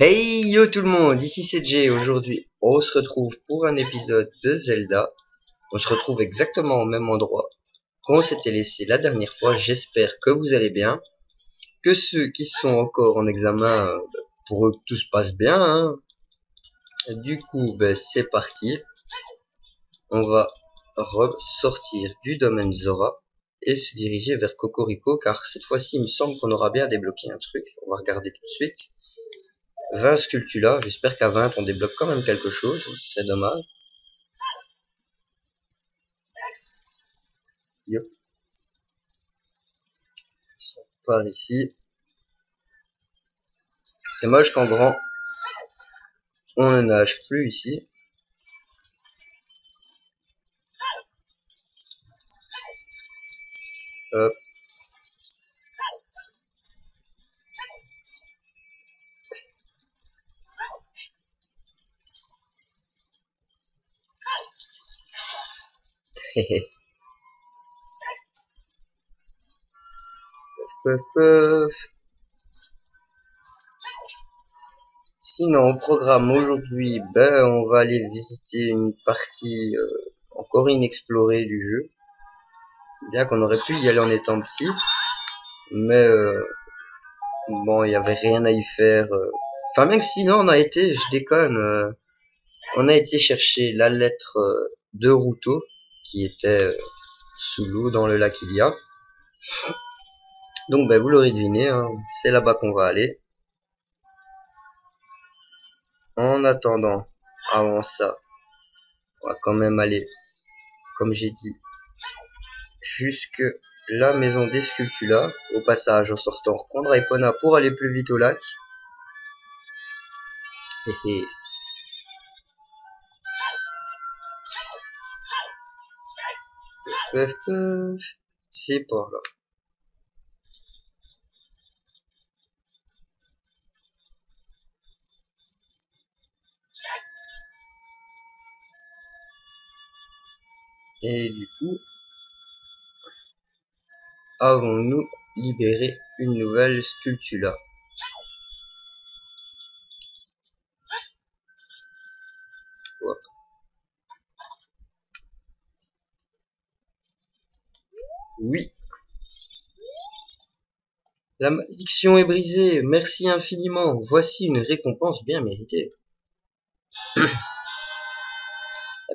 Hey yo tout le monde, ici c'est Jay. Aujourd'hui on se retrouve pour un épisode de Zelda. On se retrouve exactement au même endroit qu'on s'était laissé la dernière fois. J'espère que vous allez bien, que ceux qui sont encore en examen, pour eux que tout se passe bien, hein. Du coup c'est parti. On va ressortir du domaine Zora et se diriger vers Cocorico, car cette fois-ci il me semble qu'on aura bien débloqué un truc. On va regarder tout de suite. 20 Skulltula, j'espère qu'à 20 on débloque quand même quelque chose, c'est dommage. Yep. Par ici. C'est moche qu'en grand on ne nage plus ici. Hop. Sinon au programme aujourd'hui, on va aller visiter une partie encore inexplorée du jeu. Bien qu'on aurait pu y aller en étant petit, mais bon, il y avait rien à y faire. Enfin, même si non, on a été, je déconne, on a été chercher la lettre de Ruto qui était sous l'eau dans le lac Ilia. Donc vous l'aurez deviné, hein, c'est là-bas qu'on va aller. En attendant, avant ça, on va quand même aller, comme j'ai dit, jusque la maison des Skulltula. Au passage, en sortant, reprendre Epona pour aller plus vite au lac. C'est par là. Et du coup, avons-nous libéré une nouvelle Skulltula? Oui. La malédiction est brisée, merci infiniment, voici une récompense bien méritée. La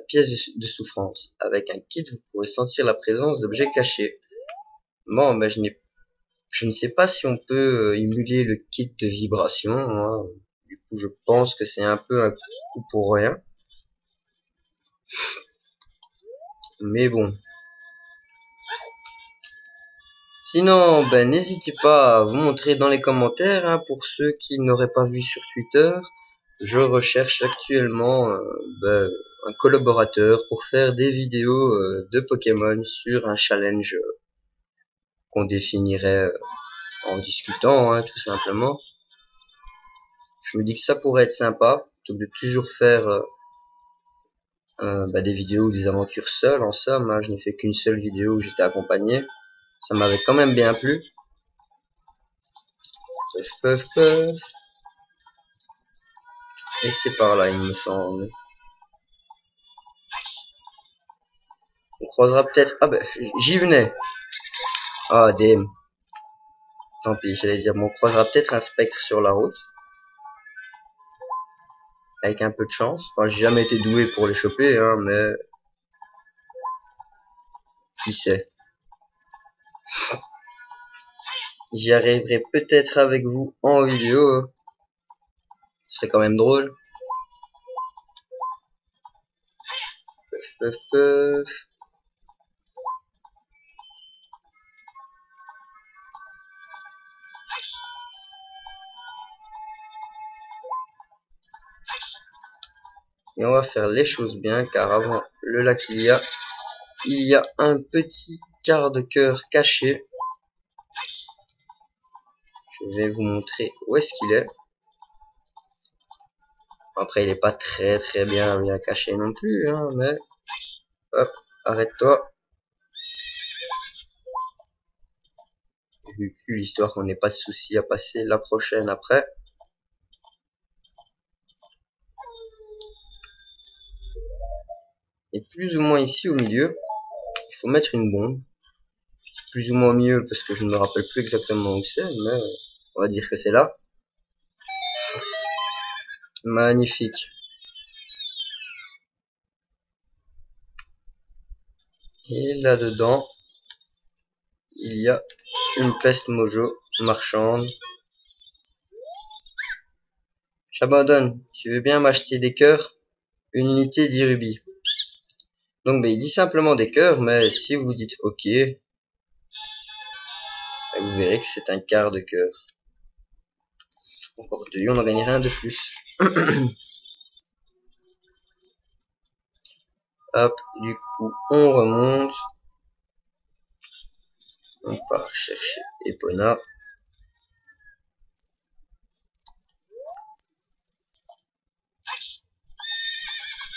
pièce de souffrance. Avec un kit, vous pourrez sentir la présence d'objets cachés. Bon, je ne sais pas si on peut émuler le kit de vibration, hein. Du coup, je pense que c'est un peu un coup pour rien. Mais bon. Sinon, n'hésitez pas à vous montrer dans les commentaires, hein, pour ceux qui n'auraient pas vu sur Twitter. Je recherche actuellement un collaborateur pour faire des vidéos de Pokémon sur un challenge qu'on définirait en discutant, hein, tout simplement. Je me dis que ça pourrait être sympa, plutôt que de toujours faire des vidéos ou des aventures seules. En somme, hein, je n'ai fait qu'une seule vidéo où j'étais accompagné. Ça m'avait quand même bien plu. Et c'est par là, il me semble. On croisera peut-être... Ah j'y venais. Ah, damn. Tant pis, j'allais dire, on croisera peut-être un spectre sur la route. Avec un peu de chance. Enfin, j'ai jamais été doué pour les choper, hein, mais... Qui sait. J'y arriverai peut-être avec vous en vidéo. Ce serait quand même drôle. Et on va faire les choses bien, car avant le lac il y a un petit quart de cœur caché. Je vais vous montrer où est-ce qu'il est. Après, il est pas très bien caché non plus, hein, mais... Hop, arrête-toi. Histoire qu'on n'ait pas de soucis à passer la prochaine après. Et plus ou moins ici au milieu, il faut mettre une bombe. Plus ou moins au milieu parce que je ne me rappelle plus exactement où c'est, mais on va dire que c'est là. Magnifique. Et là-dedans, il y a une peste mojo marchande. J'abandonne. Tu veux bien m'acheter des cœurs? Une unité 10 rubis. Donc il dit simplement des cœurs, mais si vous dites OK, vous verrez que c'est un quart de cœur. Encore 2, on n'en gagne rien de plus. Hop, du coup, on remonte. On part chercher Epona.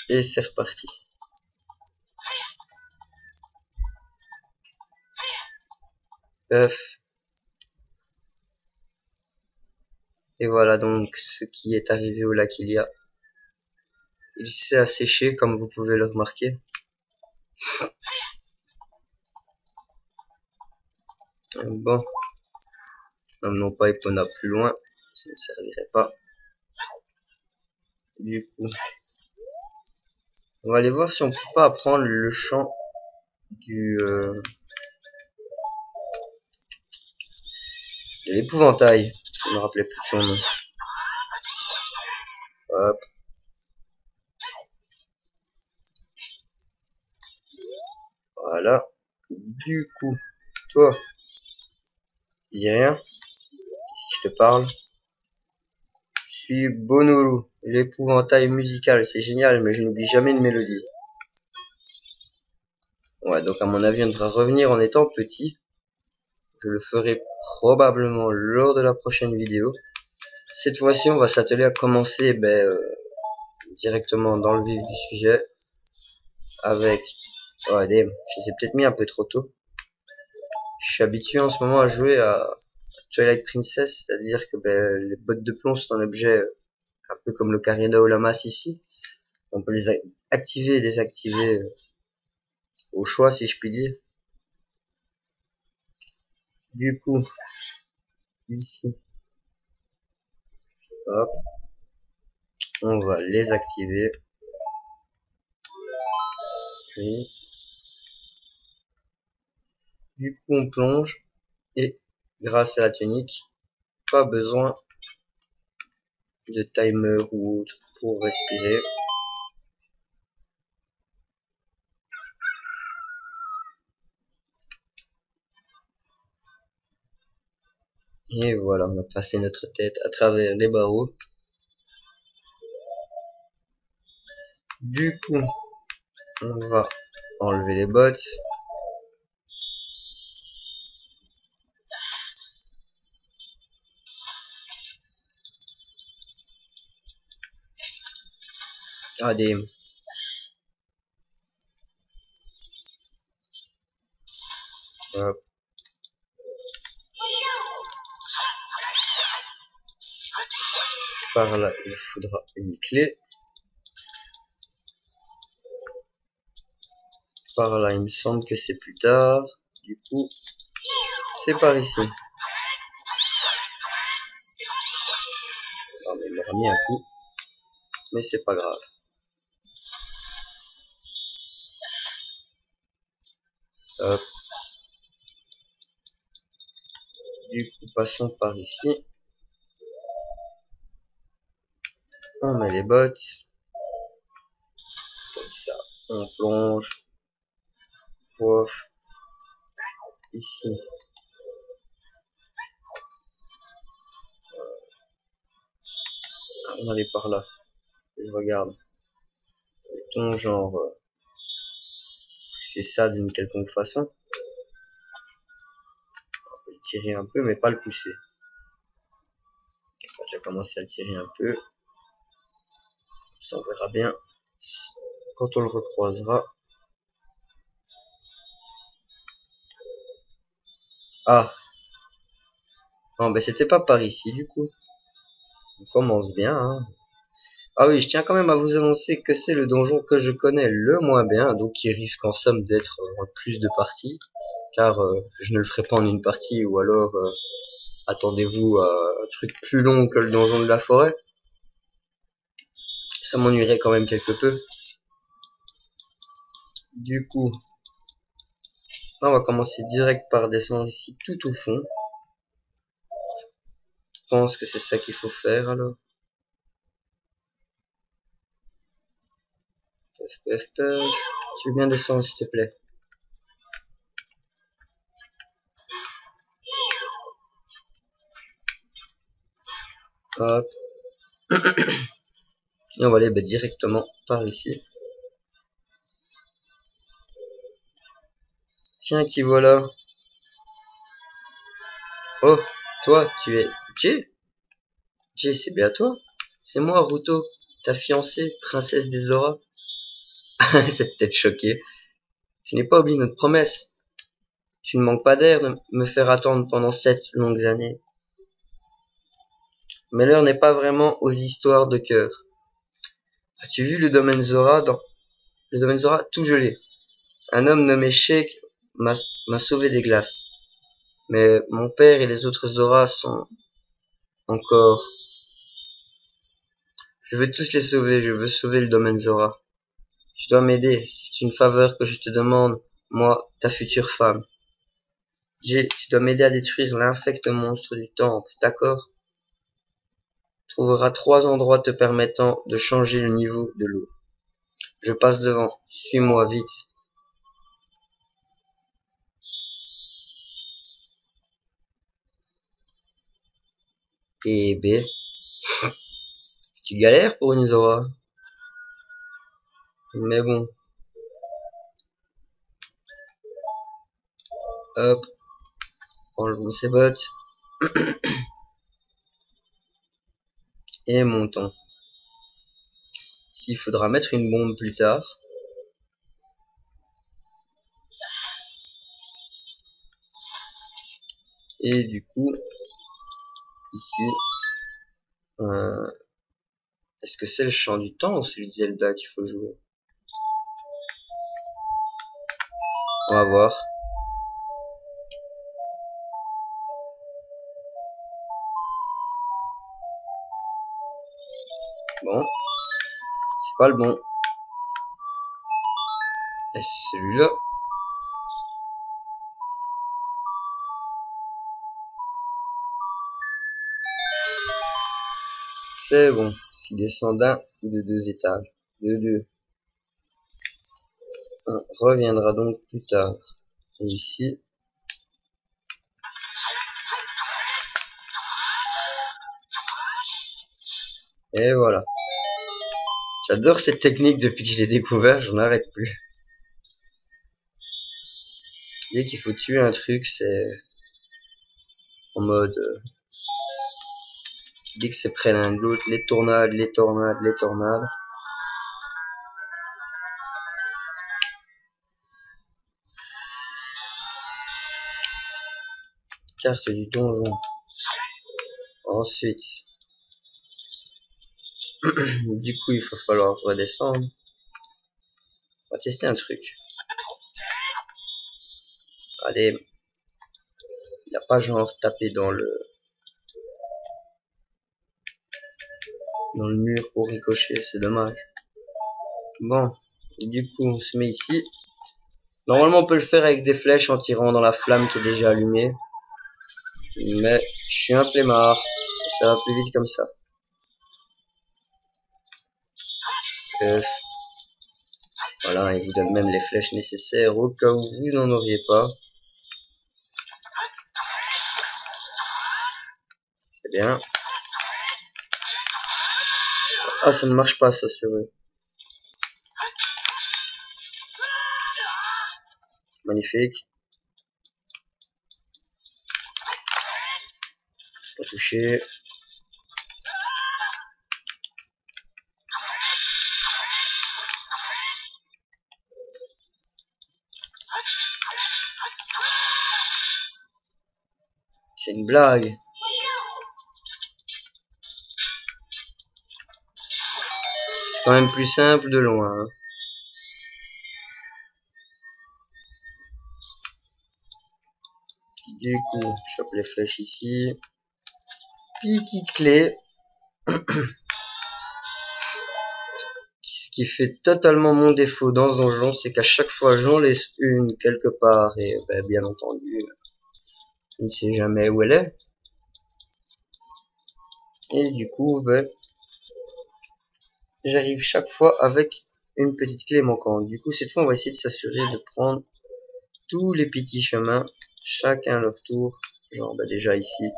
Et c'est reparti. Œuf. Et voilà donc ce qui est arrivé au lac Ilia. Il s'est asséché comme vous pouvez le remarquer. Bon, n'emmenons pas Epona plus loin, ça ne servirait pas. Du coup, on va aller voir si on peut pas apprendre le chant du de l'épouvantail. Je me rappelais plus de son nom. Hop. Voilà. Du coup, toi, dis rien. Si je te parle. Je suis Bonuru, l'épouvantail musical. C'est génial, mais je n'oublie jamais une mélodie. Ouais, donc à mon avis, on devra revenir en étant petit. Je le ferai probablement lors de la prochaine vidéo. Cette fois-ci, on va s'atteler à commencer directement dans le vif du sujet avec... Ouais, je les ai peut-être mis un peu trop tôt. Je suis habitué en ce moment à jouer à Twilight Princess, c'est-à-dire que les bottes de plomb sont un objet un peu comme le Karina ou la masse ici. On peut les activer et désactiver au choix, si je puis dire. Du coup, ici, hop, on va les activer. Puis, du coup, on plonge et grâce à la tunique, pas besoin de timer ou autre pour respirer. Et voilà, on a passé notre tête à travers les barreaux. Du coup, on va enlever les bottes. Ah, hop. Par là, il faudra une clé. Par là, il me semble que c'est plus tard. Du coup, c'est par ici. Non, mais il m'a remis un coup. Mais c'est pas grave. Hop. Du coup, passons par ici. On met les bottes. Comme ça, on plonge. Pouf. Ici. On allait par là. Je regarde. Ton genre pousser ça d'une quelconque façon. On peut le tirer un peu, mais pas le pousser. On va déjà commencer à le tirer un peu. Ça, on verra bien quand on le recroisera. Ah. Non, ben c'était pas par ici du coup. On commence bien, hein. Ah oui, je tiens quand même à vous annoncer que c'est le donjon que je connais le moins bien, donc qui risque en somme d'être en plus de parties, car je ne le ferai pas en une partie, ou alors attendez-vous à un truc plus long que le donjon de la forêt. Ça m'ennuierait quand même quelque peu. Du coup, là, on va commencer direct par descendre ici tout au fond. Je pense que c'est ça qu'il faut faire alors. Pef, pef, pef. Tu veux bien descendre s'il te plaît? Hop. Et on va aller directement par ici. Tiens, qui voilà? Oh, toi, tu es Jay? Jay, c'est bien toi? C'est moi, Ruto, ta fiancée, princesse des Zora. Cette tête choquée. Je n'ai pas oublié notre promesse. Tu ne manques pas d'air de me faire attendre pendant 7 longues années. Mais l'heure n'est pas vraiment aux histoires de cœur. As-tu vu le domaine Zora le domaine Zora tout gelé? Un homme nommé Sheik m'a sauvé des glaces. Mais mon père et les autres Zora sont encore. Je veux tous les sauver, je veux sauver le domaine Zora. Tu dois m'aider, c'est une faveur que je te demande, moi, ta future femme. Tu dois m'aider à détruire l'infect monstre du temple, d'accord? Tu trouveras 3 endroits te permettant de changer le niveau de l'eau. Je passe devant, suis-moi vite. Et B, tu galères pour une Zora. Mais bon, hop, enlevons ses bottes et montons. S'il faudra mettre une bombe plus tard. Et du coup, ici, est-ce que c'est le chant du temps ou celui de Zelda qu'il faut jouer? On va voir. Bon, c'est pas le bon. Est-ce celui-là? C'est bon. S'il descend d'un ou de 2 étages. De 2. On reviendra donc plus tard. Et ici. Et voilà. J'adore cette technique depuis que je l'ai découvert, j'en arrête plus. Dès qu'il faut tuer un truc, c'est en mode... dès que c'est près l'un de l'autre, les tornades, les tornades, les tornades. Carte du donjon. Ensuite, du coup, il va falloir redescendre. On va tester un truc. Allez, il a pas genre tapé dans le mur pour ricocher, c'est dommage. Bon, du coup, on se met ici. Normalement, on peut le faire avec des flèches en tirant dans la flamme qui est déjà allumée. Mais je suis un flemmard. Ça va plus vite comme ça. Voilà, il vous donne même les flèches nécessaires au cas où vous n'en auriez pas. C'est bien. Ah, ça ne marche pas, ça, c'est vrai. Magnifique. Pas touché. C'est une blague. quand même plus simple de loin. Hein. Du coup, je chope les flèches ici. Petite clé. Ce qui fait totalement mon défaut dans ce donjon, c'est qu'à chaque fois j'en laisse une quelque part et bien entendu, je ne sais jamais où elle est. Et du coup, j'arrive chaque fois avec une petite clé manquante. Du coup, cette fois, on va essayer de s'assurer de prendre tous les petits chemins, chacun leur tour. Genre, déjà ici,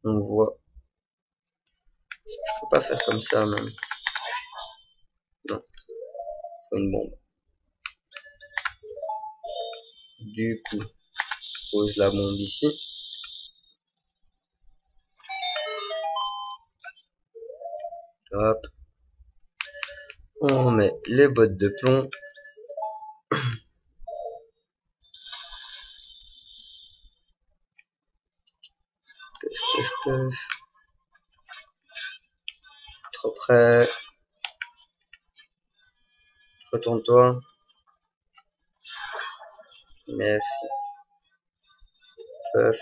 on voit. Je peux pas faire comme ça, même. Non, faut une bombe. Du coup, je pose la bombe ici. Hop. On met les bottes de plomb. Trop près. Retourne-toi. Merci. Puff.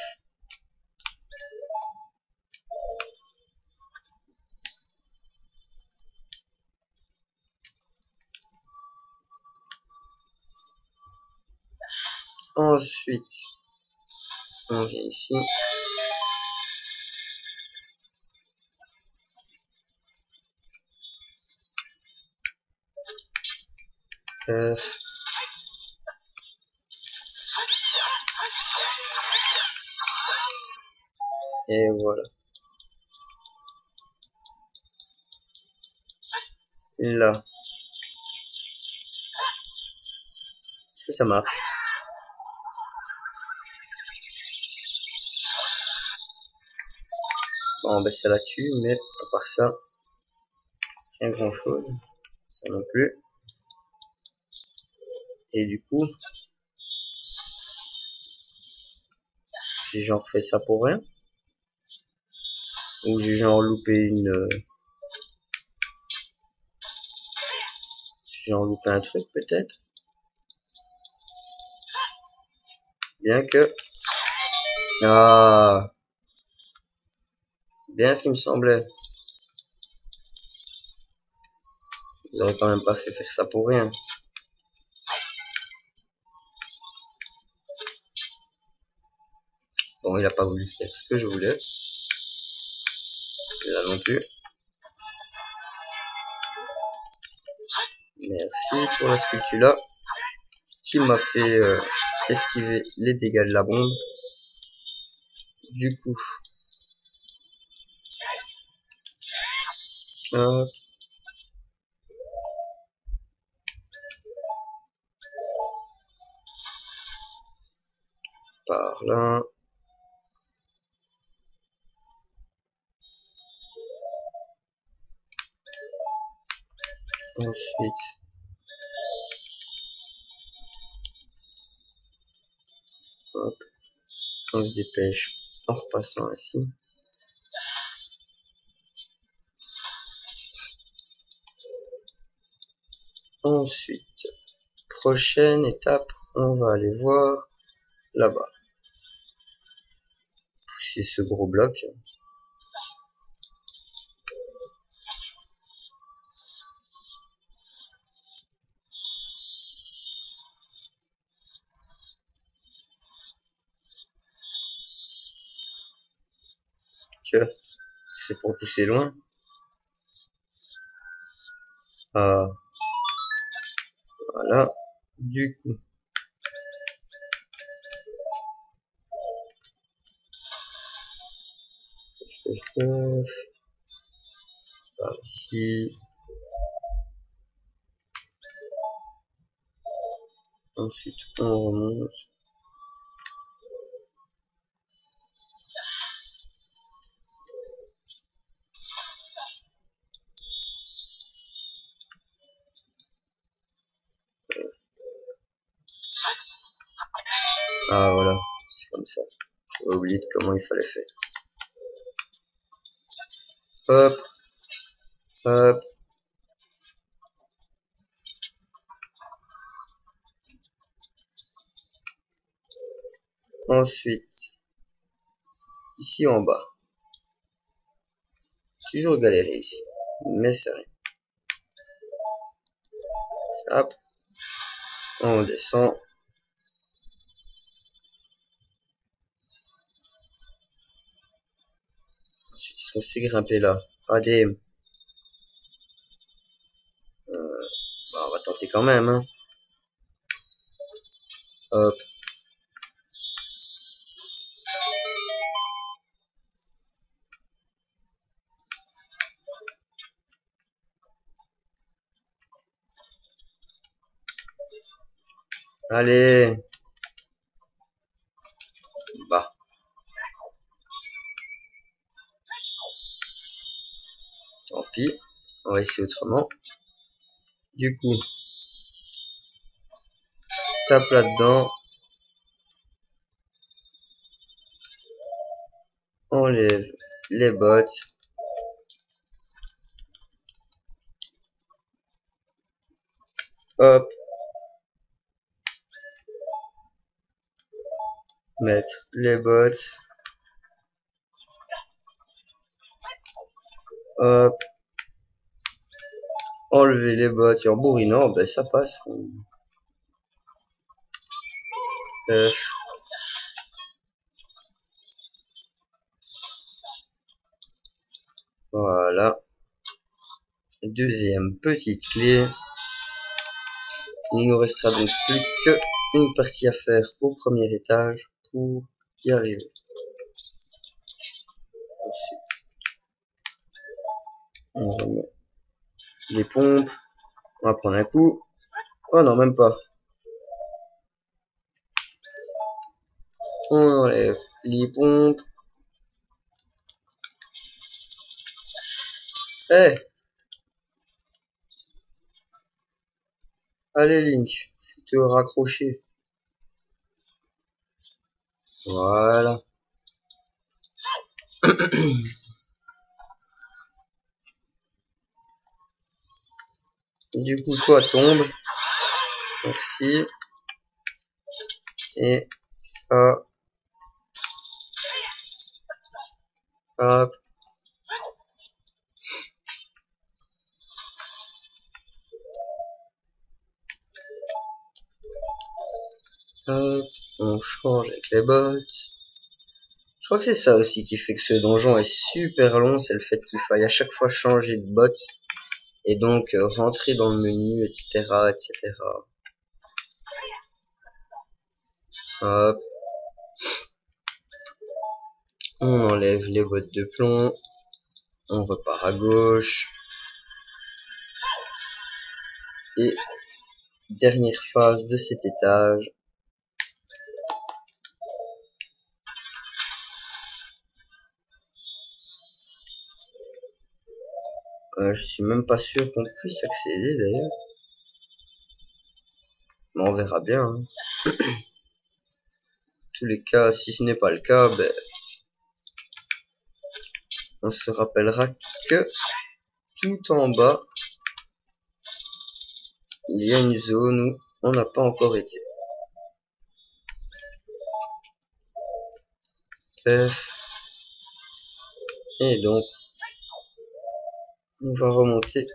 Ensuite, on vient ici. Puff. Et voilà. Là. Est-ce que ça marche? Bon, ça la tue, mais à part ça, rien grand chose. Ça non plus. Et du coup, j'ai genre fait ça pour rien. Ou j'ai genre loupé j'ai genre loupé un truc peut-être. Bien que... Ah, bien ce qui me semblait. Ils auraient quand même pas fait faire ça pour rien. Bon, il a pas voulu faire ce que je voulais. Là non plus. Merci pour la sculpture là. Qui m'a fait esquiver les dégâts de la bombe. Du coup. Hop. Par là. Ensuite. Hop. On se dépêche en repassant ainsi. Ensuite, prochaine étape, on va aller voir là-bas. C'est ce gros bloc. Que c'est pour pousser loin. Ah, voilà. Du coup. Par ici. Ensuite, on remonte. Ah, voilà. C'est comme ça. J'ai oublié de comment il fallait faire. Hop. Hop. Ensuite, ici en bas. Toujours galéré ici. Mais c'est rien. Hop. On descend. Ensuite, est-ce qu'on sait grimper là? Allez. Bah, on va tenter quand même, hein. Hop. Allez. Bah. Tant pis. On va essayer autrement. Du coup. Tape là-dedans. Enlève les bottes. Hop. Mettre les bottes. Hop. Enlever les bottes et en bourrinant, ben ça passe. Voilà. Deuxième petite clé. Il nous restera donc plus qu'une partie à faire au premier étage pour y arriver. Ensuite, on remet les pompes. On va prendre un coup. Oh non, même pas. On enlève les pompes. Eh, allez Link, faut te raccrocher. Voilà. Du coup, toi tombe. Merci. Et ça. Hop. Hop. On change avec les bottes. Je crois que c'est ça aussi qui fait que ce donjon est super long, c'est le fait qu'il faille à chaque fois changer de botte et donc rentrer dans le menu, etc., etc. Hop. On enlève les bottes de plomb. On repart à gauche. Et dernière phase de cet étage. Je suis même pas sûr qu'on puisse accéder d'ailleurs. Mais on verra bien. Hein. Tous les cas, si ce n'est pas le cas, ben, on se rappellera que tout en bas, il y a une zone où on n'a pas encore été. Et donc, on va remonter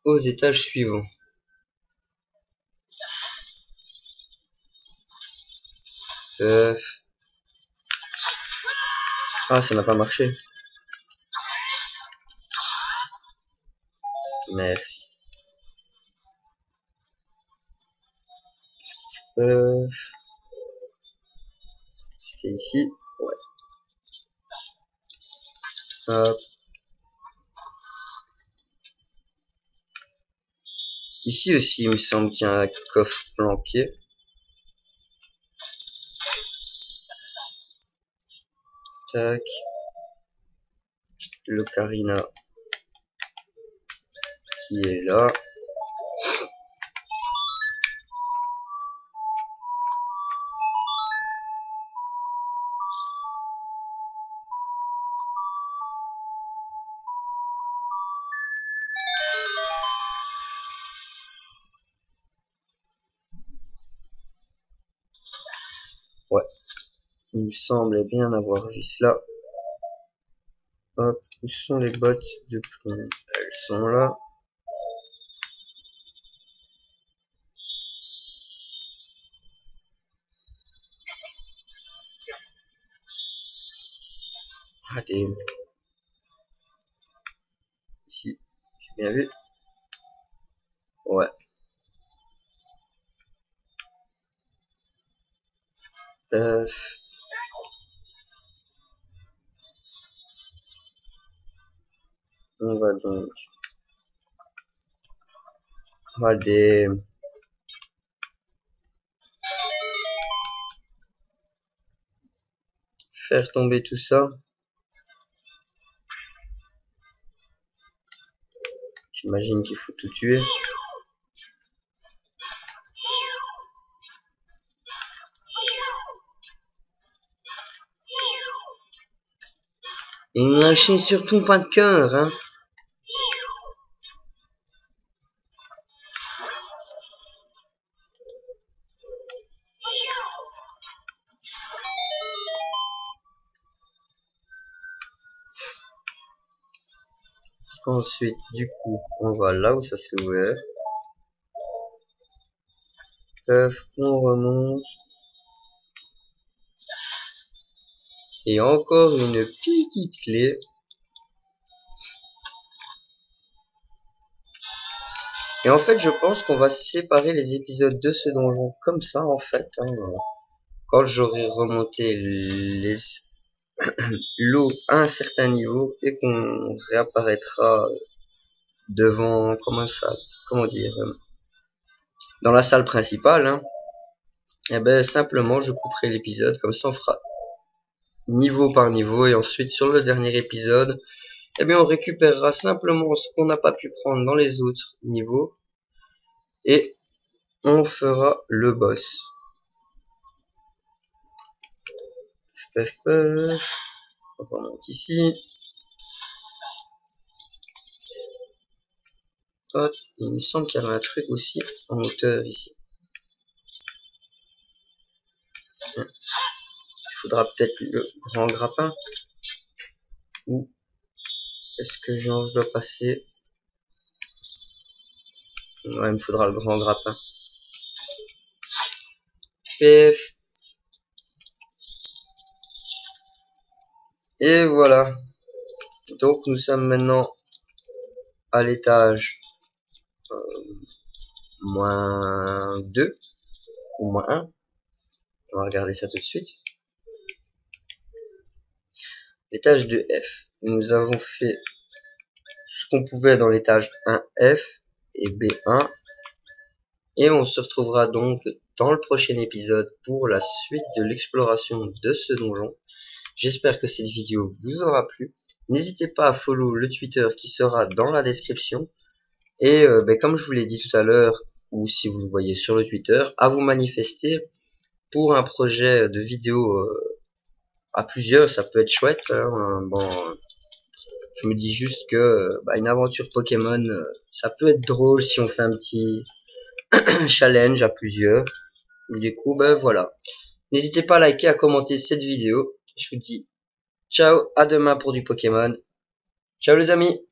aux étages suivants. Ah, ça n'a pas marché. Merci. C'était ici. Ouais. Hop. Ici aussi, il me semble qu'il y a un coffre planqué. Tac. L'ocarina qui est là. Il me semblait bien avoir vu cela. Hop, où sont les bottes de plomb? Elles sont là. Allez. Ici, j'ai bien vu. Ouais. On va donc... Allez. Faire tomber tout ça. J'imagine qu'il faut tout tuer. Et me lâcher surtout pas de cœur, hein. Ensuite, du coup, on va là où ça s'est ouvert. On remonte. Et encore une petite clé. Et en fait, je pense qu'on va séparer les épisodes de ce donjon comme ça, en fait. Hein. Quand j'aurai remonté l'eau à un certain niveau et qu'on réapparaîtra devant, comment dire, dans la salle principale, hein, et ben simplement je couperai l'épisode, comme ça on fera niveau par niveau, et ensuite sur le dernier épisode, eh bien on récupérera simplement ce qu'on n'a pas pu prendre dans les autres niveaux, et on fera le boss. On remonte ici. Hop, il me semble qu'il y avait un truc aussi en hauteur ici. Il faudra peut-être le grand grappin. Ou est-ce que je dois passer? Ouais, il me faudra le grand grappin. Pf. Et voilà. Donc nous sommes maintenant à l'étage -2 ou -1. On va regarder ça tout de suite. L'étage de F. Nous avons fait ce qu'on pouvait dans l'étage 1F et B1. Et on se retrouvera donc dans le prochain épisode pour la suite de l'exploration de ce donjon. J'espère que cette vidéo vous aura plu. N'hésitez pas à follow le Twitter qui sera dans la description. Et comme je vous l'ai dit tout à l'heure, ou si vous le voyez sur le Twitter, à vous manifester pour un projet de vidéo à plusieurs, ça peut être chouette. Hein. Bon, je me dis juste que une aventure Pokémon, ça peut être drôle si on fait un petit challenge à plusieurs. Du coup, voilà. N'hésitez pas à liker, à commenter cette vidéo. Je vous dis ciao, à demain pour du Pokémon. Ciao les amis.